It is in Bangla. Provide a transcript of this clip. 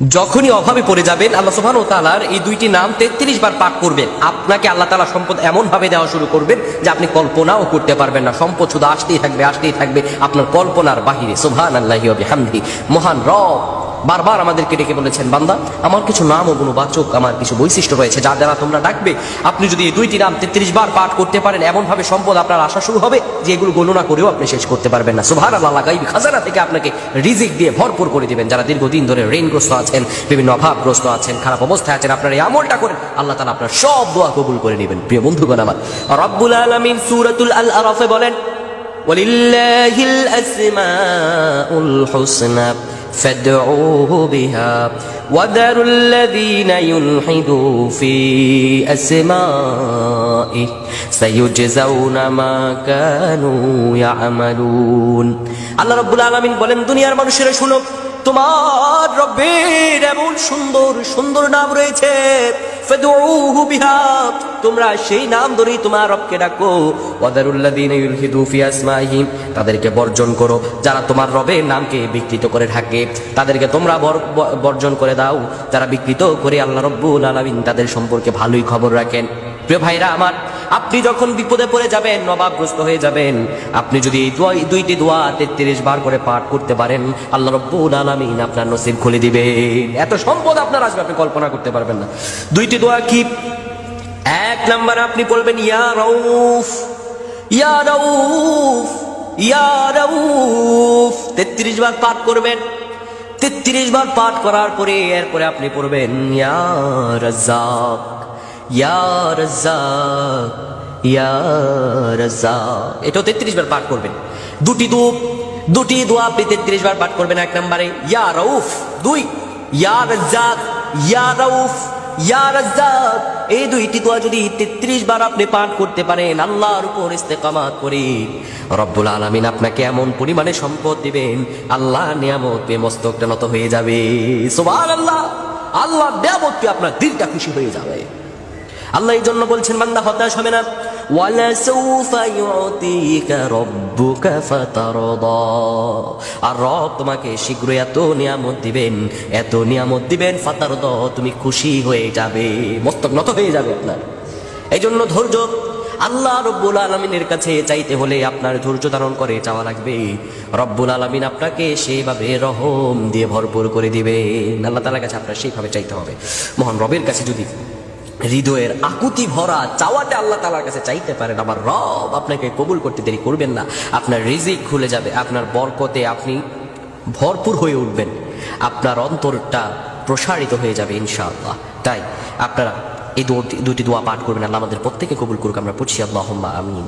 যখনই অভাবে পড়ে যাবেন আল্লাহ সুবহানাহু ওয়া তাআলার এই দুইটি নাম 33 বার পাঠ করবেন, আপনাকে আল্লাহ তাআলা সম্পদ এমন ভাবে দেওয়া শুরু করবেন যে আপনি কল্পনাও করতে পারবেন না। সম্পদ শুধু আসতেই থাকবে আপনার কল্পনার বাহিরে। সুবহানাল্লাহি ওয়া বিহামদিহি। মহান রব বারবার আমাদেরকে ডেকে বলেছেন, বান্দা আমার কিছু নাম ও গুণবাচক, আমার কিছু বৈশিষ্ট্য রয়েছে যার দ্বারা তোমরা ডাকবে। আপনি যদি এই দুইটি নাম 33 বার পাঠ করতে পারেন, এমন ভাবে সম্পদ আপনার আসা শুরু হবে যে এগুলো গণনা করেও আপনি শেষ করতে পারবেন না। সুবহানাল্লাহ। গায়বী খাজানা থেকে আপনাকে রিজিক দিয়ে ভরপুর করে দিবেন। যারা দীর্ঘদিন ধরে ঋণগ্রস্ত আছেন, বিভিন্ন অভাবগ্রস্ত আছেন, খারাপ অবস্থায় আছেন, আপনার এই আমলটা করেন, আল্লাহ তাআলা আপনার সব দোয়া কবুল করে নেবেন। প্রিয় বন্ধুগণ আমার, রব্বুল আলামিন সূরাতুল আল আরাফে বলেন, ওয়ালিল্লাহিল আসমাউল হুসনা فادعوه بها وذروا الذين يلحدوا في أسمائه سيجزون ما كانوا يعملون। আল্লাহ রাব্বুল আলামিন বলেন, দুনিয়ার মানুষেরা শুনো, তোমার রব্বের এমন সুন্দর সুন্দর নাম রয়েছে, ফাদউহু বিহা, তোমরা সেই নাম ধরেই তোমার রবকে ডাকো। ওয়াদারুল্লাযীনা ইউলহিদু ফি আসমাইহি, তাদেরকে বর্জন করো যারা তোমার রবের নামকে বিকৃত করে থাকে, তাদেরকে তোমরা বর্জন করে দাও যারা বিকৃত করে। আল্লাহ রাব্বুল আলামিন তাদের সম্পর্কে ভালোই খবর রাখেন। প্রিয় ভাইরা আমার, আপনি যখন বিপদে পড়ে যাবেন, অভাবগ্রস্ত হয়ে যাবেন, আপনি যদি এই দুইটি দোয়া 33 বার করে পাঠ করতে পারেন, আল্লাহ রাব্বুল আলামিন আপনার নসিব খুলে দিবেন। এত সম্পদ আপনার আসবে আপনি কল্পনা করতে পারবেন না। দুইটি দোয়া কি? এক নাম্বার আপনি বলবেন, ইয়া রাউফ ইয়া রাউফ ইয়া রাউফ, 33 বার পাঠ করবেন। 33 বার পাঠ করার পরে এরপরে আপনি পড়বেন, ইয়া রাজ্জাক ইয়া রাজ্জাক ইয়া রাজ্জাক। এটাও 33 বার পাঠ করবেন। দুটি দোয়া আপনি 33 বার পাঠ করবেন। এক নম্বরে ইয়া রাউফ, দুই ইয়া রাজ্জাক ইয়া রাউফ ইয়া রাজ্জাক। এই দুইটি দোয়া যদি 33 বার আপনি পাঠ করতে পারেন, আল্লাহর উপর ইস্তেকামাত করে, রব্বুল আলামিন আপনাকে এমন পরিমাণে সম্পদ দিবেন, আল্লাহ নিয়ামত পেয়ে মস্তকটা নত হয়ে যাবে। সুবহানাল্লাহ। আল্লাহ নিয়ামত পেয়ে আপনার দিলটা খুশি হয়ে যাবে। আল্লাহ এই জন্য বলছেন, বান্দা হতাশ হবে না। ওয়ালা সাউফা ইউতিকা রাব্বুকা ফাতারদা, আর রব তোমাকে শীঘ্রই এত নিয়ামত দিবেন ফাতারদা, তুমি খুশি হয়ে যাবে, মস্তক নত হয়ে যাবে আপনার। এই জন্য ধৈর্য, আল্লাহ রব্বুল আলামিনের কাছে চাইতে হলে আপনার ধৈর্য ধারণ করে চাওয়া লাগবে। রব্বুল আলামিন আপনাকে সেইভাবে রহম দিয়ে ভরপুর করে দিবেন। আল্লাহ তাআলার কাছে আপনার সেইভাবে চাইতে হবে। মহান রবের কাছে যদি হৃদয়ের আকুতি ভরা চাওয়াটা আল্লাহ তাআলার কাছে চাইতে পারেন, আমার রব আপনাকে কবুল করতে দেরি করবেন না। আপনার রিজিক খুলে যাবে, আপনার বরকতে আপনি ভরপুর হয়ে উঠবেন, আপনার অন্তরটা প্রসারিত হয়ে যাবে ইনশাআল্লাহ। তাই আপনারা এই দুটি দোয়া পাঠ করবেন। আল্লাহ আমাদের প্রত্যেকে কবুল করুক। আমরা পড়ছি আল্লাহুম্মা আমিন।